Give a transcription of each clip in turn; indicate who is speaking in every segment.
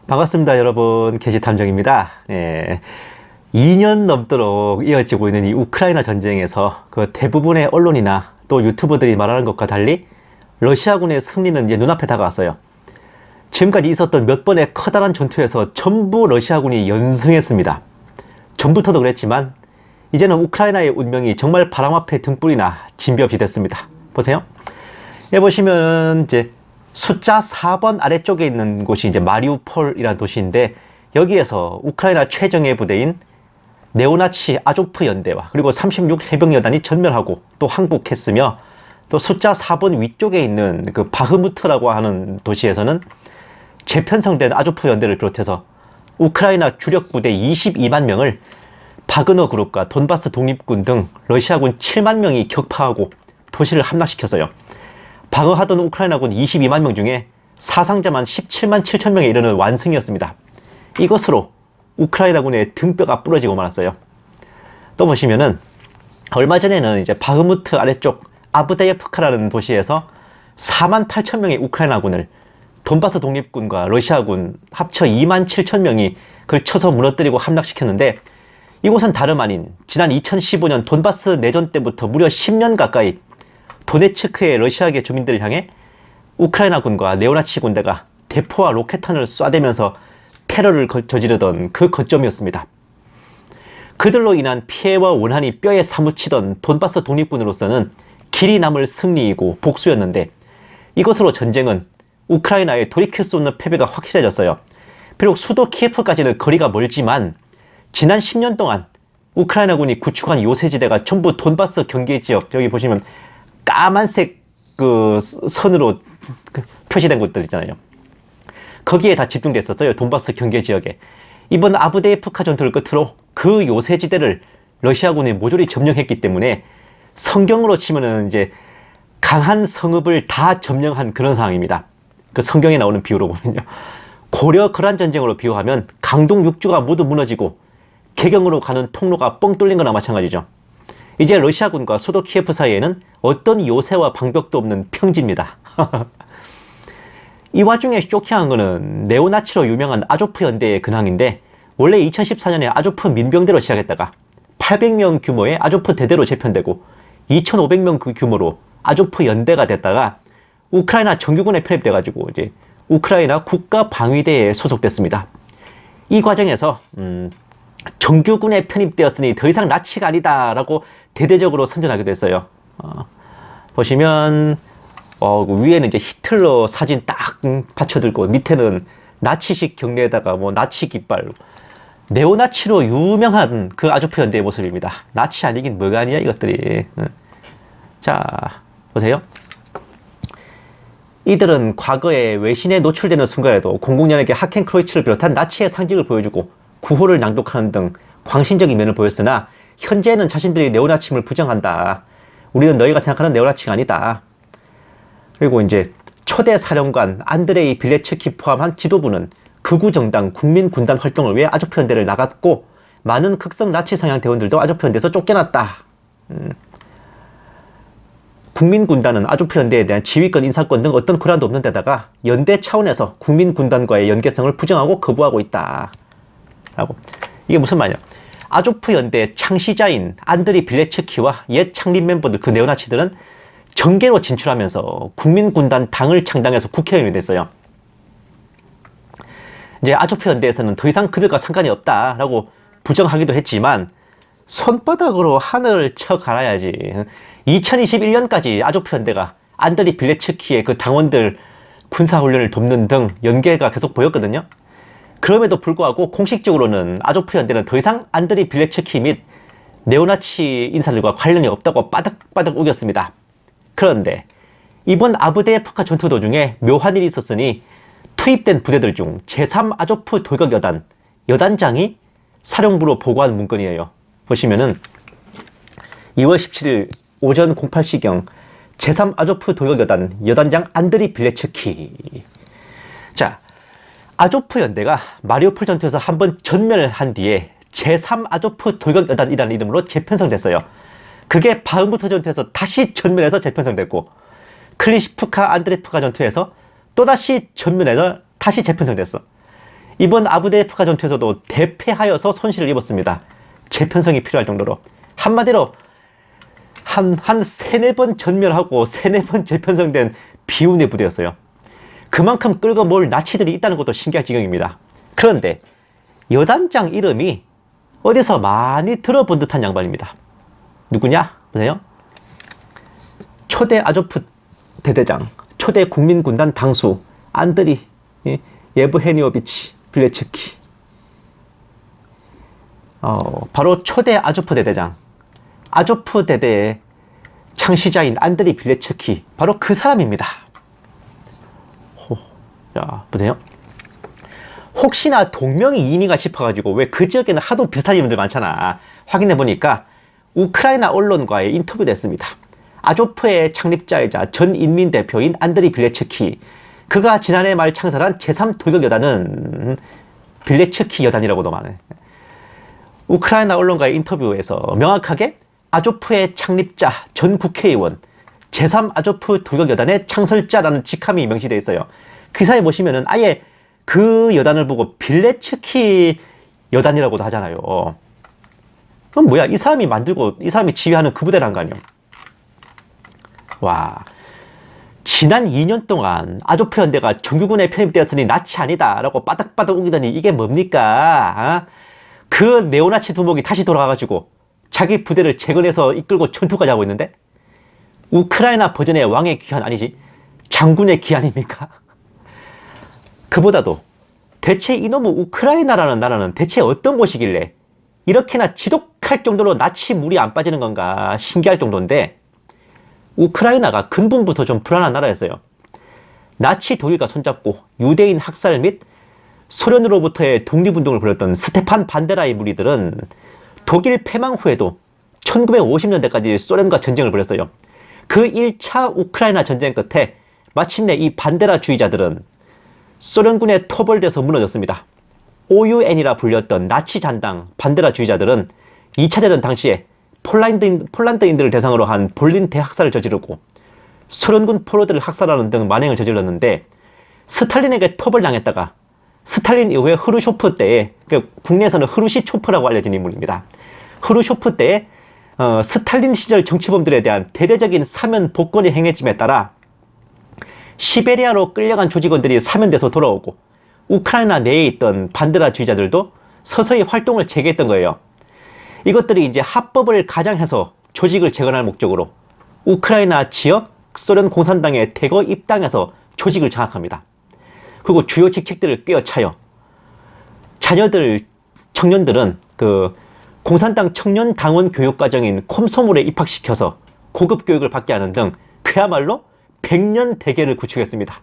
Speaker 1: 반갑습니다, 여러분. 게시탐정입니다. 2년 넘도록 이어지고 있는 이 우크라이나 전쟁에서 그 대부분의 언론이나 또 유튜버들이 말하는 것과 달리 러시아군의 승리는 이제 눈앞에 다가왔어요. 지금까지 있었던 몇 번의 커다란 전투에서 전부 러시아군이 연승했습니다. 전부터도 그랬지만 이제는 우크라이나의 운명이 정말 바람 앞에 등불이나 진비 없이 됐습니다. 보세요. 여기 보시면 이제 숫자 4번 아래쪽에 있는 곳이 이제 마리우폴이라는 도시인데, 여기에서 우크라이나 최정예 부대인 네오나치 아조프 연대와 그리고 36 해병여단이 전멸하고 또 항복했으며, 또 숫자 4번 위쪽에 있는 그 바흐무트라고 하는 도시에서는 재편성된 아조프 연대를 비롯해서 우크라이나 주력 부대 22만 명을 바그너 그룹과 돈바스 독립군 등 러시아군 7만 명이 격파하고 도시를 함락시켰어요. 방어하던 우크라이나군 22만 명 중에 사상자만 17만 7천 명에 이르는 완승이었습니다. 이것으로 우크라이나군의 등뼈가 부러지고 말았어요. 또 보시면은 얼마 전에는 이제 바흐무트 아래쪽 아브데예프카라는 도시에서 4만 8천 명의 우크라이나군을 돈바스 독립군과 러시아군 합쳐 2만 7천 명이 그걸 쳐서 무너뜨리고 함락시켰는데, 이곳은 다름 아닌 지난 2015년 돈바스 내전 때부터 무려 10년 가까이 도네츠크의 러시아계 주민들을 향해 우크라이나군과 네오나치 군대가 대포와 로켓탄을 쏴대면서 테러를 저지르던 그 거점이었습니다. 그들로 인한 피해와 원한이 뼈에 사무치던 돈바스 독립군으로서는 길이 남을 승리이고 복수였는데, 이것으로 전쟁은 우크라이나의 돌이킬 수 없는 패배가 확실해졌어요. 비록 수도 키예프까지는 거리가 멀지만 지난 10년 동안 우크라이나군이 구축한 요새지대가 전부 돈바스 경계지역, 여기 보시면 까만색 그 선으로 표시된 곳들 있잖아요. 거기에 다 집중됐었어요. 돈바스 경계지역에. 이번 아브데예프카 전투를 끝으로 그 요새지대를 러시아군이 모조리 점령했기 때문에 성경으로 치면은 이제 강한 성읍을 다 점령한 그런 상황입니다. 그 성경에 나오는 비유로 보면요. 고려 거란 전쟁으로 비유하면 강동 육주가 모두 무너지고 개경으로 가는 통로가 뻥 뚫린 거나 마찬가지죠. 이제 러시아군과 수도 키예프 사이에는 어떤 요새와 방벽도 없는 평지입니다. 이 와중에 쇼킹한 거는 네오나치로 유명한 아조프 연대의 근황인데, 원래 2014년에 아조프 민병대로 시작했다가 800명 규모의 아조프 대대로 재편되고 2500명 규모로 아조프 연대가 됐다가 우크라이나 정규군에 편입돼가지고 이제 우크라이나 국가방위대에 소속됐습니다. 이 과정에서 정규군에 편입되었으니 더 이상 나치가 아니다라고 대대적으로 선전하기도 했어요. 보시면 그 위에는 이제 히틀러 사진 딱 받쳐들고 밑에는 나치식 경례에다가 뭐 나치 깃발, 네오나치로 유명한 그 아조프 연대의 모습입니다. 나치 아니긴 뭐가 아니야 이것들이. 자, 보세요. 이들은 과거에 외신에 노출되는 순간에도 공공연하게 하켄크로이츠를 비롯한 나치의 상징을 보여주고 구호를 낭독하는 등 광신적인 면을 보였으나, 현재는 자신들이 네오나치임을 부정한다. 우리는 너희가 생각하는 네오나치가 아니다. 그리고 이제 초대 사령관 안드레이 빌레츠키 포함한 지도부는 극우 정당 국민군단 활동을 위해 아조프 연대를 나갔고, 많은 극성 나치 성향 대원들도 아조프 연대에서 쫓겨났다. 국민군단은 아조프 연대에 대한 지휘권, 인사권 등 어떤 권한도 없는 데다가 연대 차원에서 국민군단과의 연계성을 부정하고 거부하고 있다. 라고. 이게 무슨 말이야? 아조프 연대 창시자인 안드리 빌레츠키와 옛 창립 멤버들, 그 네오나치들은 정계로 진출하면서 국민군단 당을 창당해서 국회의원이 됐어요. 이제 아조프 연대에서는 더 이상 그들과 상관이 없다라고 부정하기도 했지만 손바닥으로 하늘을 쳐 갈아야지. 2021년까지 아조프 연대가 안드리 빌레츠키의 그 당원들 군사훈련을 돕는 등 연계가 계속 보였거든요. 그럼에도 불구하고 공식적으로는 아조프 연대는 더 이상 안드리 빌레츠키 및 네오나치 인사들과 관련이 없다고 빠득빠득 우겼습니다. 그런데 이번 아브데예프카 전투 도중에 묘한 일이 있었으니 투입된 부대들 중 제3 아조프 돌격여단 여단장이 사령부로 보고한 문건이에요. 보시면은 2월 17일 오전 08시경 제3 아조프 돌격여단 여단장 안드리 빌레츠키. 자, 아조프 연대가 마리우폴 전투에서 한번 전멸을 한 뒤에 제3 아조프 돌격여단이라는 이름으로 재편성됐어요. 그게 바흐무트 전투에서 다시 전멸해서 재편성됐고, 클리시프카 안드레프카 전투에서 또다시 전멸해서 다시 재편성됐어. 이번 아부데이프카 전투에서도 대패하여서 손실을 입었습니다. 재편성이 필요할 정도로. 한마디로 한 3-4번 전멸하고 3-4번 재편성된 비운의 부대였어요. 그만큼 끌고 몰 나치들이 있다는 것도 신기할 지경입니다. 그런데 여단장 이름이 어디서 많이 들어본 듯한 양반입니다. 누구냐? 보세요. 초대 아조프 대대장, 초대 국민군단 당수 안드리 예브헤니오비치 빌레츠키. 바로 초대 아조프 대대장, 아조프 대대의 창시자인 안드리 빌레츠키, 바로 그 사람입니다. 자, 보세요. 혹시나 동명이인인가 싶어가지고, 왜 그 지역에는 하도 비슷한 이름들 많잖아. 확인해보니까 우크라이나 언론과의 인터뷰도 했습니다. 아조프의 창립자이자 전 인민대표인 안드리 빌레츠키, 그가 지난해 말 창설한 제3돌격여단은 빌레츠키 여단이라고도 말해. 우크라이나 언론과의 인터뷰에서 명확하게 아조프의 창립자, 전 국회의원, 제3아조프 돌격여단의 창설자라는 직함이 명시되어 있어요. 기사에 보시면은 아예 그 여단을 보고 빌레츠키 여단이라고도 하잖아요. 그럼 뭐야? 이 사람이 만들고 이 사람이 지휘하는 그 부대란 거 아니에요? 와, 지난 2년 동안 아조프 연대가 정규군에 편입되었으니 나치 아니다 라고 빠닥빠닥 우기더니 이게 뭡니까? 그 네오나치 두목이 다시 돌아가가지고 자기 부대를 재건해서 이끌고 전투까지 하고 있는데, 우크라이나 버전의 왕의 귀환 아니지 장군의 귀환입니까? 그보다도 대체 이놈의 우크라이나라는 나라는 대체 어떤 곳이길래 이렇게나 지독할 정도로 나치 물이 안 빠지는 건가 신기할 정도인데, 우크라이나가 근본부터 좀 불안한 나라였어요. 나치 독일과 손잡고 유대인 학살 및 소련으로부터의 독립운동을 벌였던 스테판 반데라의 무리들은 독일 패망 후에도 1950년대까지 소련과 전쟁을 벌였어요. 그 1차 우크라이나 전쟁 끝에 마침내 이 반데라 주의자들은 소련군에 토벌돼서 무너졌습니다. OUN이라 불렸던 나치 잔당 반데라 주의자들은 2차 대전 당시에 폴란드인들을 대상으로 한 볼린 대학살을 저지르고 소련군 포로들을 학살하는 등 만행을 저질렀는데, 스탈린에게 토벌당했다가 스탈린 이후에 흐루쇼프 때에, 국내에서는 흐루시초프라고 알려진 인물입니다. 흐루쇼프 때에 스탈린 시절 정치범들에 대한 대대적인 사면 복권의 행해짐에 따라 시베리아로 끌려간 조직원들이 사면돼서 돌아오고, 우크라이나 내에 있던 반데라 주의자들도 서서히 활동을 재개했던 거예요. 이것들이 이제 합법을 가장해서 조직을 재건할 목적으로 우크라이나 지역 소련 공산당에 대거 입당해서 조직을 장악합니다. 그리고 주요 직책들을 꿰어차요. 자녀들, 청년들은 그 공산당 청년 당원 교육 과정인 콤소몰에 입학시켜서 고급 교육을 받게 하는 등 그야말로 100년 대계를 구축했습니다.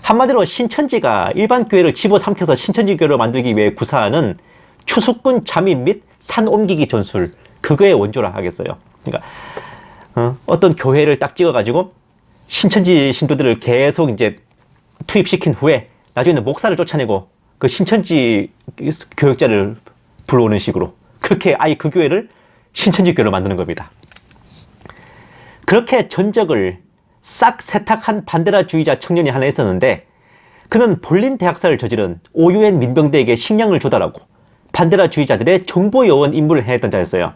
Speaker 1: 한마디로 신천지가 일반 교회를 집어삼켜서 신천지 교회를 만들기 위해 구사하는 추수꾼 잠입 및 산 옮기기 전술, 그거의 원조라 하겠어요. 그러니까 어떤 교회를 딱 찍어가지고 신천지 신도들을 계속 이제 투입시킨 후에 나중에는 목사를 쫓아내고 그 신천지 교역자를 불러오는 식으로, 그렇게 아예 그 교회를 신천지 교회로 만드는 겁니다. 그렇게 전적을 싹 세탁한 반데라주의자 청년이 하나 있었는데, 그는 볼린 대학살을 저지른 OUN 민병대에게 식량을 조달하고 반데라주의자들의 정보요원 임무를 해냈던 자였어요.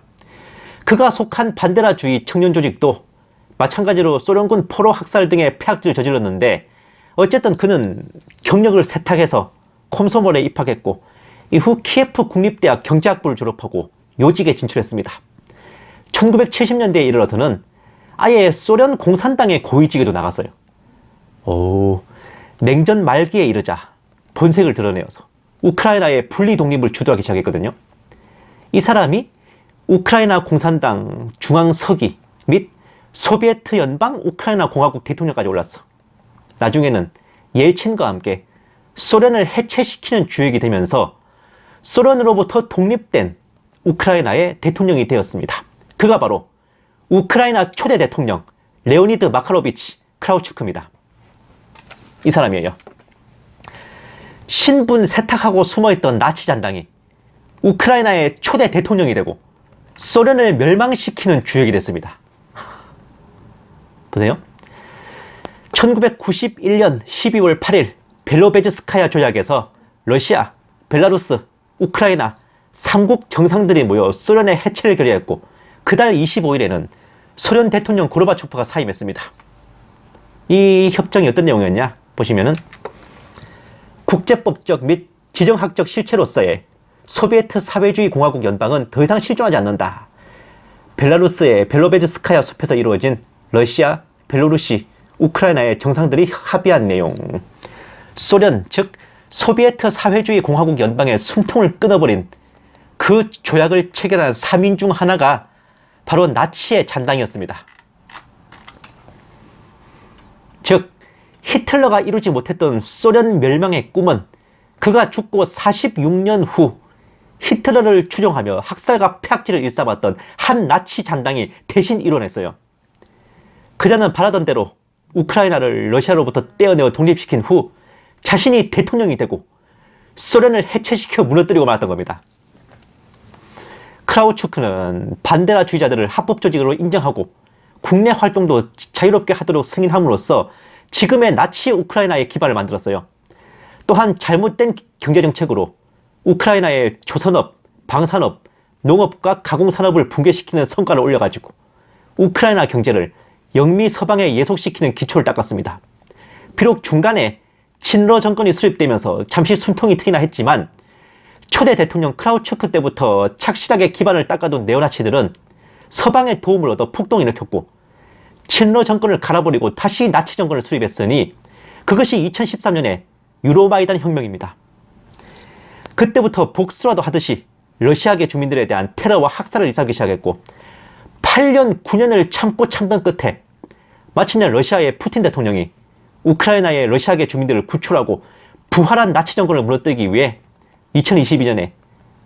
Speaker 1: 그가 속한 반데라주의 청년 조직도 마찬가지로 소련군 포로 학살 등의 폐악질을 저질렀는데, 어쨌든 그는 경력을 세탁해서 콤소몰에 입학했고 이후 키예프 국립대학 경제학부를 졸업하고 요직에 진출했습니다. 1970년대에 이르러서는 아예 소련 공산당의 고위직에도 나갔어요. 냉전 말기에 이르자 본색을 드러내어서 우크라이나의 분리 독립을 주도하기 시작했거든요. 이 사람이 우크라이나 공산당 중앙서기 및 소비에트 연방 우크라이나 공화국 대통령까지 올랐어. 나중에는 옐친과 함께 소련을 해체시키는 주역이 되면서 소련으로부터 독립된 우크라이나의 대통령이 되었습니다. 그가 바로 우크라이나 초대 대통령 레오니드 마카로비치 크라우추크입니다. 이 사람이에요. 신분 세탁하고 숨어있던 나치 잔당이 우크라이나의 초대 대통령이 되고 소련을 멸망시키는 주역이 됐습니다. 보세요. 1991년 12월 8일 벨로베즈스카야 조약에서 러시아, 벨라루스, 우크라이나 3국 정상들이 모여 소련의 해체를 결의했고 그달 25일에는 소련 대통령 고르바초프가 사임했습니다. 이 협정이 어떤 내용이었냐 보시면은 국제법적 및 지정학적 실체로서의 소비에트 사회주의 공화국 연방은 더 이상 실존하지 않는다. 벨라루스의 벨로베즈스카야 숲에서 이루어진 러시아, 벨로루시, 우크라이나의 정상들이 합의한 내용. 소련, 즉 소비에트 사회주의 공화국 연방의 숨통을 끊어버린 그 조약을 체결한 3인 중 하나가 바로 나치의 잔당이었습니다. 즉 히틀러가 이루지 못했던 소련 멸망의 꿈은 그가 죽고 46년 후 히틀러를 추종하며 학살과 폐악질을 일삼았던 한 나치 잔당이 대신 이뤄냈어요. 그자는 바라던 대로 우크라이나를 러시아로부터 떼어내어 독립시킨 후 자신이 대통령이 되고 소련을 해체시켜 무너뜨리고 말았던 겁니다. 크라우추크는 반데라주의자들을 합법 조직으로 인정하고 국내 활동도 자유롭게 하도록 승인함으로써 지금의 나치 우크라이나의 기반을 만들었어요. 또한 잘못된 경제정책으로 우크라이나의 조선업, 방산업, 농업과 가공산업을 붕괴시키는 성과를 올려가지고 우크라이나 경제를 영미 서방에 예속시키는 기초를 닦았습니다. 비록 중간에 친러 정권이 수립되면서 잠시 숨통이 트이나 했지만 초대 대통령 크라우추크 때부터 착실하게 기반을 닦아둔 네오나치들은 서방의 도움을 얻어 폭동을 일으켰고 친러 정권을 갈아버리고 다시 나치 정권을 수립했으니 그것이 2013년에 유로마이단 혁명입니다. 그때부터 복수라도 하듯이 러시아계 주민들에 대한 테러와 학살을 일삼기 시작했고 8년, 9년을 참고 참던 끝에 마침내 러시아의 푸틴 대통령이 우크라이나의 러시아계 주민들을 구출하고 부활한 나치 정권을 무너뜨리기 위해 2022년에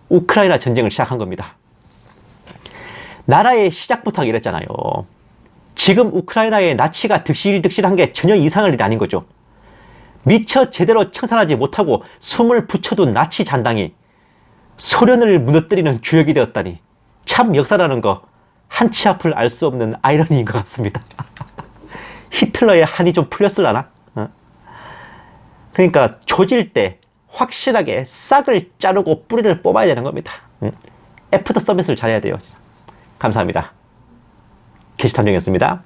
Speaker 1: 우크라이나 전쟁을 시작한 겁니다. 나라의 시작부터 이랬잖아요. 지금 우크라이나의 나치가 득실득실한 게 전혀 이상할 일이 아닌 거죠. 미처 제대로 청산하지 못하고 숨을 붙여둔 나치 잔당이 소련을 무너뜨리는 주역이 되었다니 참 역사라는 거 한치 앞을 알 수 없는 아이러니인 것 같습니다. 히틀러의 한이 좀 풀렸을라나? 그러니까 조질 때 확실하게 싹을 자르고 뿌리를 뽑아야 되는 겁니다. 애프터 서비스를 잘해야 돼요. 감사합니다. 게시탐정이었습니다.